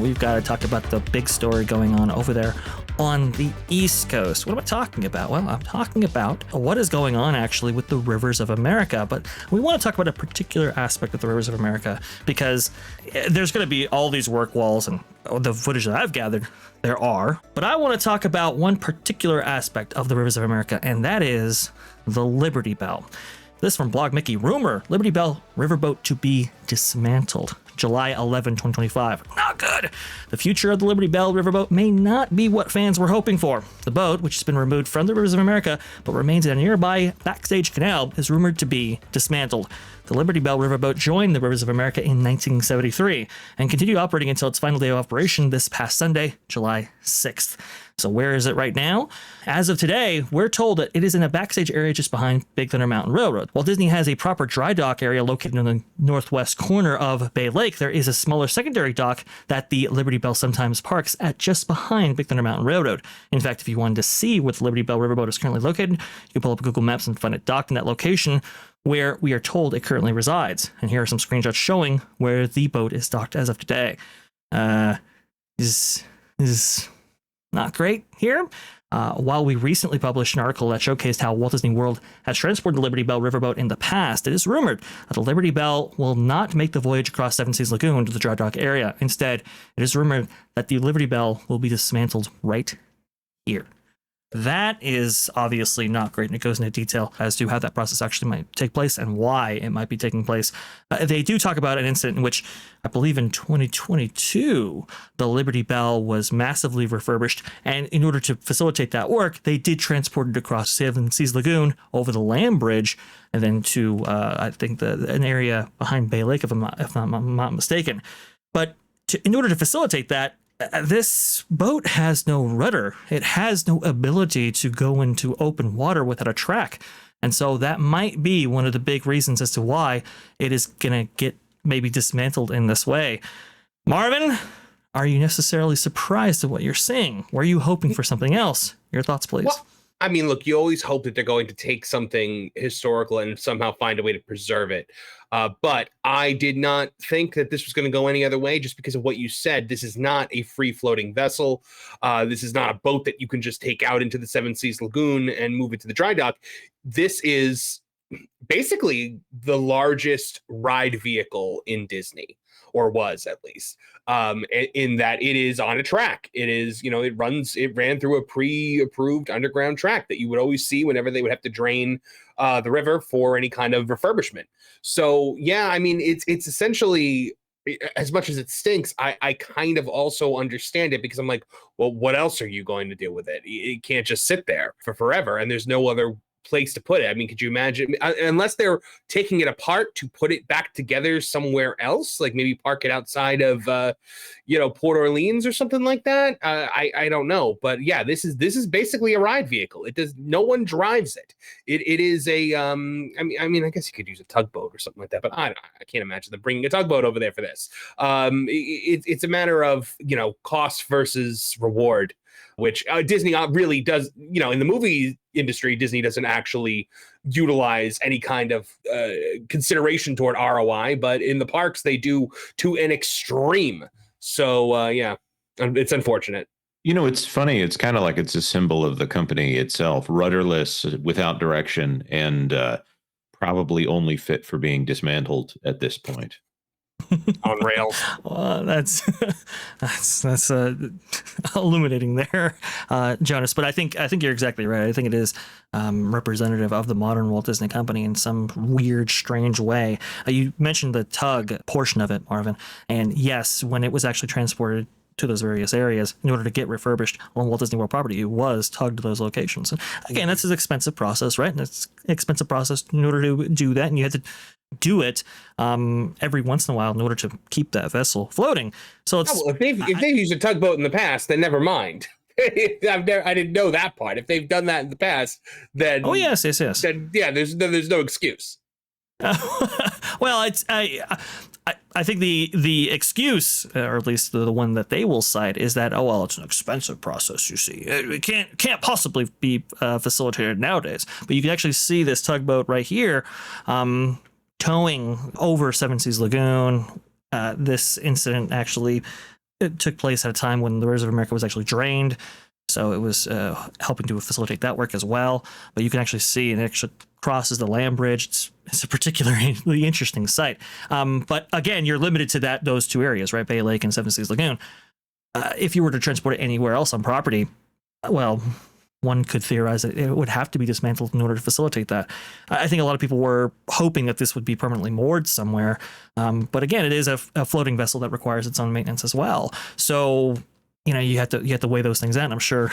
we've got to talk about the big story going on over there on the East Coast. What am I talking about? Well, I'm talking about what is going on actually with the rivers of America, but we want to talk about a particular aspect of the rivers of America because there's going to be all these work walls and the footage that I've gathered, there are, but I want to talk about one particular aspect of the rivers of America, and that is the Liberty Bell. This from Blog Mickey. Rumor, Liberty Bell Riverboat to be dismantled. July 11, 2025. Not good. The future of the Liberty Bell Riverboat may not be what fans were hoping for. The boat, which has been removed from the rivers of America but remains in a nearby backstage canal, is rumored to be dismantled. The Liberty Bell Riverboat joined the rivers of America in 1973 and continued operating until its final day of operation this past Sunday, July 6th. So where is it right now? As of today, we're told that it is in a backstage area just behind Big Thunder Mountain Railroad. While Disney has a proper dry dock area located in the northwest corner of Bay Lake, there is a smaller secondary dock that the Liberty Bell sometimes parks at just behind Big Thunder Mountain Railroad. In fact, if you wanted to see where the Liberty Bell Riverboat is currently located, you can pull up Google Maps and find it docked in that location where we are told it currently resides. And here are some screenshots showing where the boat is docked as of today. Is not great here. While we recently published an article that showcased how Walt Disney World has transported the Liberty Bell Riverboat in the past, it is rumored that the Liberty Bell will not make the voyage across Seven Seas Lagoon to the dry dock area. Instead, it is rumored that the Liberty Bell will be dismantled right here. That is obviously not great, and it goes into detail as to how that process actually might take place and why it might be taking place. They do talk about an incident in which, I believe in 2022, the Liberty Bell was massively refurbished, and in order to facilitate that work, they did transport it across Seven Seas Lagoon over the land bridge, and then to, I think, an area behind Bay Lake, if I'm not mistaken. But in order to facilitate that, this boat has no rudder. It has no ability to go into open water without a track. And so that might be one of the big reasons as to why it is going to get maybe dismantled in this way. Marvin, are you necessarily surprised at what you're seeing? Were you hoping for something else? Your thoughts, please. Well, I mean, look, you always hope that they're going to take something historical and somehow find a way to preserve it. But I did not think that this was going to go any other way just because of what you said. This is not a free-floating vessel. This is not a boat that you can just take out into the Seven Seas Lagoon and move it to the dry dock. This is basically the largest ride vehicle in Disney, or was at least, in that it is on a track. It is, it ran through a pre-approved underground track that you would always see whenever they would have to drain the river for any kind of refurbishment. So, yeah, I mean, it's essentially, as much as it stinks, I kind of also understand it because I'm like, well, what else are you going to do with it? It can't just sit there for forever, and there's no other place to put it. I mean, could you imagine, unless they're taking it apart to put it back together somewhere else, like maybe park it outside of Port Orleans or something like that? I don't know, but yeah, this is basically a ride vehicle. No one drives it. It is a I mean I guess you could use a tugboat or something like that, but I can't imagine them bringing a tugboat over there for this. It's a matter of cost versus reward, which Disney really does, in the movie industry, Disney doesn't actually utilize any kind of consideration toward ROI, but in the parks, they do to an extreme. So, yeah, it's unfortunate. It's funny. It's kind of like it's a symbol of the company itself, rudderless, without direction, and probably only fit for being dismantled at this point. On rails. Well, that's illuminating there, Jonas. But I think you're exactly right. I think it is representative of the modern Walt Disney Company in some weird, strange way. You mentioned the tug portion of it, Marvin, and yes, when it was actually transported to those various areas in order to get refurbished on Walt Disney World property, it was tugged to those locations. And again, that's an expensive process, right? And it's an expensive process in order to do that, and you had to do it every once in a while in order to keep that vessel floating. So it's if they've used a tugboat in the past, then never mind. I didn't know that part. If they've done that in the past, then yes. Then yeah, there's no excuse. Well, I think the excuse, or at least the one that they will cite, is that it's an expensive process. You see, it can't possibly be facilitated nowadays. But you can actually see this tugboat right here, towing over Seven Seas Lagoon. This incident actually it took place at a time when the Rivers of America was actually drained. So it was helping to facilitate that work as well. But you can actually see, and it actually crosses the land bridge. It's a particularly interesting site. But again, you're limited to those two areas, right? Bay Lake and Seven Seas Lagoon. If you were to transport it anywhere else on property, well, one could theorize that it would have to be dismantled in order to facilitate that. I think a lot of people were hoping that this would be permanently moored somewhere. But again, it is a floating vessel that requires its own maintenance as well. So, you have to weigh those things out. And I'm sure,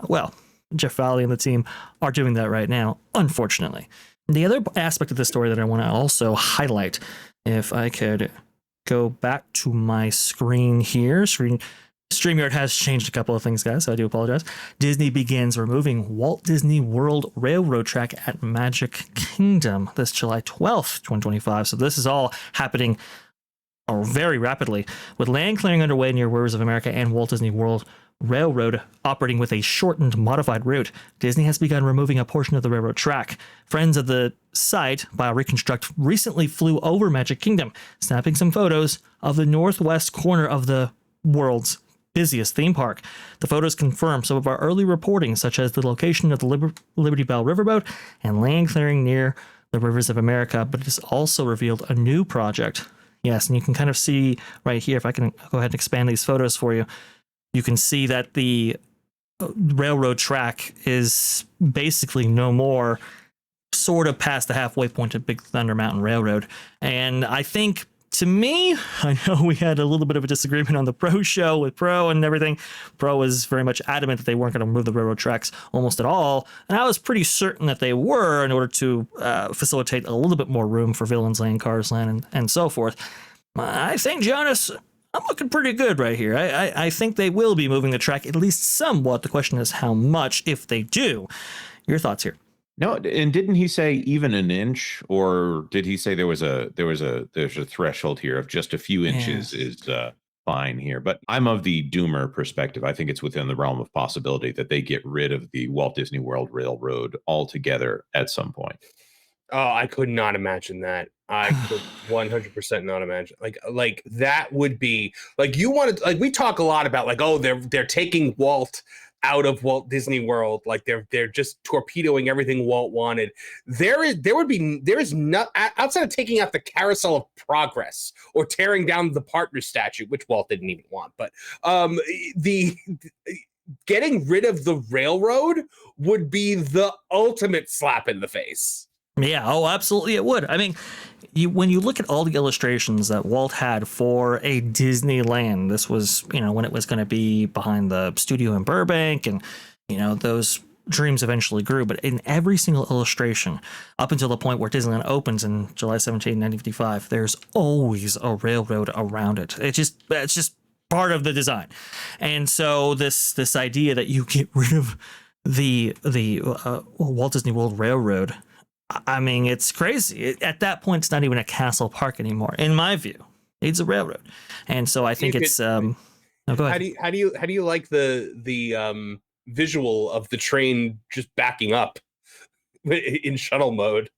well, Jeff Valley and the team are doing that right now, unfortunately. The other aspect of the story that I want to also highlight, if I could go back to my screen here, StreamYard has changed a couple of things, guys, so I do apologize. Disney begins removing Walt Disney World Railroad track at Magic Kingdom this July 12th, 2025. So this is all happening very rapidly, with land clearing underway near Rivers of America and Walt Disney World Railroad operating with a shortened, modified route. Disney has begun removing a portion of the railroad track. Friends of the site, BioReconstruct, recently flew over Magic Kingdom, snapping some photos of the northwest corner of the world's busiest theme park. The photos confirm some of our early reporting, such as the location of the Liberty Belle Riverboat and land clearing near the Rivers of America, but it has also revealed a new project. Yes, and you can kind of see right here, if I can go ahead and expand these photos for you, you can see that the railroad track is basically no more, sort of past the halfway point of Big Thunder Mountain Railroad. And I think, to me, I know we had a little bit of a disagreement on the Pro show with Pro and everything. Pro was very much adamant that they weren't going to remove the railroad tracks almost at all. And I was pretty certain that they were, in order to facilitate a little bit more room for Villains Land, Cars Land, and so forth. I think, Jonas, I'm looking pretty good right here. I think they will be moving the track at least somewhat. The question is how much, if they do. Your thoughts here? No, and didn't he say even an inch, or did he say there's a threshold here of just a few inches is fine here? But I'm of the doomer perspective. I think it's within the realm of possibility that they get rid of the Walt Disney World Railroad altogether at some point. Oh, I could not imagine that. I could 100% not imagine. Like that would be like, you want to, like, we talk a lot about like, oh, they're taking Walt out of Walt Disney World, like they're just torpedoing everything Walt wanted. There is not, outside of taking out the Carousel of Progress or tearing down the partner statue, which Walt didn't even want, but the getting rid of the railroad would be the ultimate slap in the face. Yeah, oh, absolutely it would. I mean, when you look at all the illustrations that Walt had for a Disneyland, this was, when it was going to be behind the studio in Burbank, and, those dreams eventually grew. But in every single illustration, up until the point where Disneyland opens in July 17, 1955, there's always a railroad around it. It's just part of the design. And so this idea that you get rid of the Walt Disney World Railroad, I mean, it's crazy. At that point, it's not even a castle park anymore, in my view. It's a railroad, and so I think it's. Go ahead. How do you like the visual of the train just backing up in shuttle mode?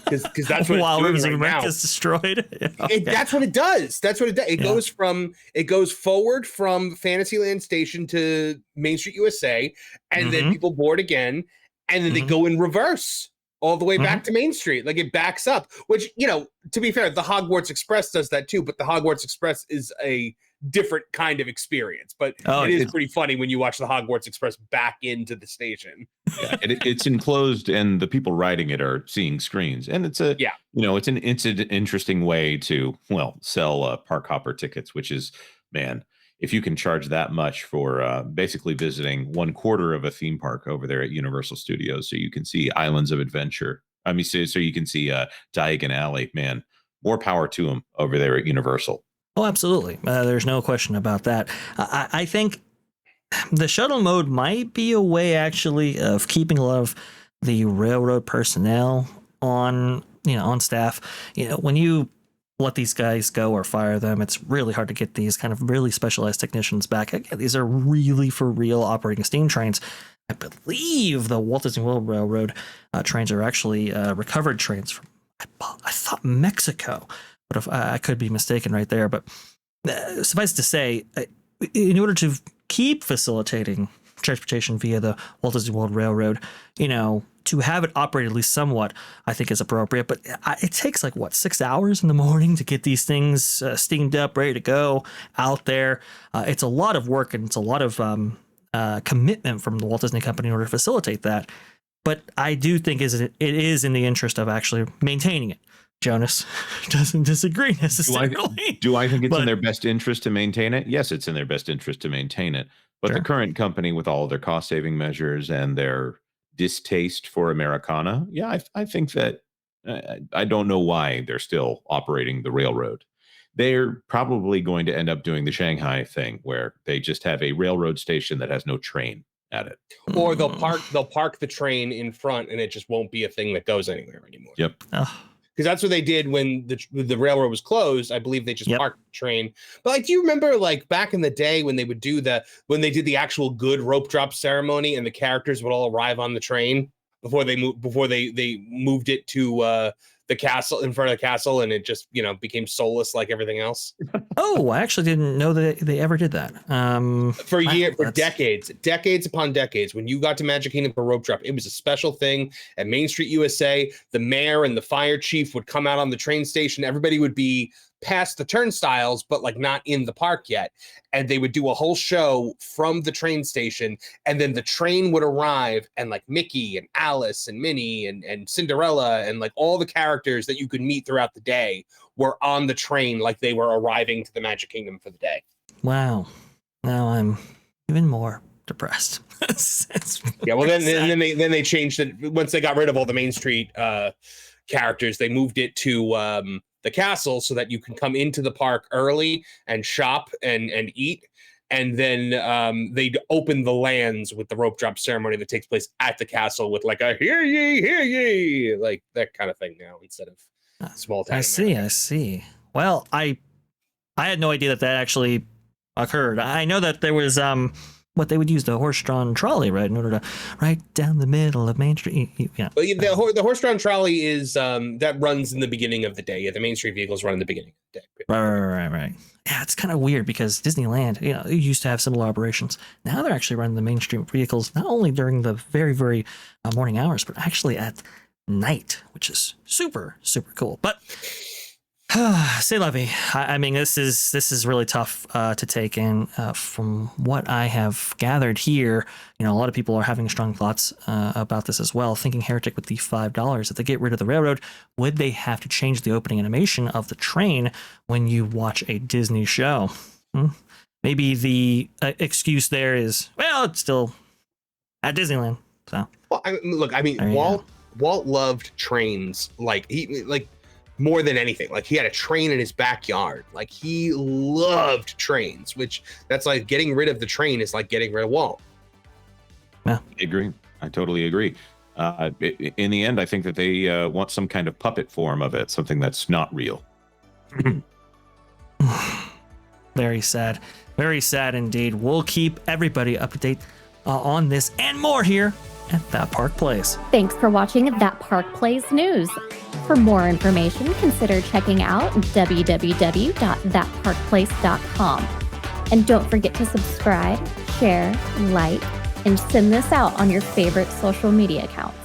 Because that's what while it's doing Rivers of right America now. is destroyed. Okay. That's what it does. It goes forward from Fantasyland Station to Main Street USA, and then people board again. And then they go in reverse all the way back to Main Street. Like, it backs up, which, to be fair, the Hogwarts Express does that too, but the Hogwarts Express is a different kind of experience. But it is pretty funny when you watch the Hogwarts Express back into the station. Yeah, it's enclosed, and the people riding it are seeing screens. And it's an interesting way to, sell park hopper tickets, which is, man, if you can charge that much for basically visiting 1/4 of a theme park over there at Universal Studios, so you can see Islands of Adventure. I mean, so you can see Diagon Alley, man, more power to them over there at Universal. Oh, absolutely. There's no question about that. I think the shuttle mode might be a way, actually, of keeping a lot of the railroad personnel on staff. When you let these guys go or fire them, it's really hard to get these kind of really specialized technicians back. Again, these are really for real operating steam trains. I believe the Walt Disney World Railroad trains are actually recovered trains from, I thought, Mexico, but if I could be mistaken right there. But suffice to say, in order to keep facilitating transportation via the Walt Disney World Railroad, to have it operate at least somewhat, I think is appropriate. But it takes 6 hours in the morning to get these things steamed up, ready to go out there. It's a lot of work, and it's a lot of commitment from the Walt Disney Company in order to facilitate that. But I do think it is in the interest of actually maintaining it. Jonas doesn't disagree necessarily. Do I think it's in their best interest to maintain it? Yes, it's in their best interest to maintain it. But Sure. The current company, with all of their cost-saving measures and their distaste for Americana, I think that I don't know why they're still operating the railroad. They're probably going to end up doing the Shanghai thing, where they just have a railroad station that has no train at it. Or they'll park the train in front, and it just won't be a thing that goes anywhere anymore. Yep. Because that's what they did when the railroad was closed. I believe they just parked the train. But do you remember back in the day when they would do when they did the actual good rope drop ceremony, and the characters would all arrive on the train before they moved it to the castle, in front of the castle, and it just became soulless like everything else. Oh, I actually didn't know that they ever did that. For decades upon decades, when you got to Magic Kingdom for rope drop, it was a special thing at Main Street USA. The mayor and the fire chief would come out on the train station. Everybody would be past the turnstiles, but not in the park yet. And they would do a whole show from the train station. And then the train would arrive, and Mickey and Alice and Minnie and Cinderella and all the characters that you could meet throughout the day were on the train, like they were arriving to the Magic Kingdom for the day. Wow. Now I'm even more depressed. Yeah, well, then they changed it. Once they got rid of all the Main Street characters, they moved it to the castle, so that you can come into the park early and shop and eat. And then they'd open the lands with the rope drop ceremony that takes place at the castle with a hear ye, that kind of thing now, instead of small town. I see. Well, I had no idea that actually occurred. I know that there was what they would use, the horse-drawn trolley, right, in order to right down the middle of Main Street. Yeah. But the horse-drawn trolley is that runs in the beginning of the day. Yeah, the Main Street vehicles run in the beginning of the day. Right. Yeah, it's kind of weird because Disneyland, used to have similar operations. Now they're actually running the Main Street vehicles not only during the very, very morning hours, but actually at night, which is super, super cool. But say Levy, I mean, this is really tough to take in. From what I have gathered here, a lot of people are having strong thoughts about this as well. Thinking Heretic with the $5, if they get rid of the railroad, would they have to change the opening animation of the train when you watch a Disney show? Maybe the excuse there is, well, it's still at Disneyland. So, well, Walt loved trains more than anything. He had a train in his backyard. He loved trains, which that's getting rid of the train is like getting rid of Walt. Yeah, I agree. I totally agree. In the end, I think that they want some kind of puppet form of it, something that's not real. Very sad. Very sad indeed. We'll keep everybody up to date on this and more here at That Park Plays. Thanks for watching That Park Plays News. For more information, consider checking out www.thatparkplace.com. And don't forget to subscribe, share, like, and send this out on your favorite social media accounts.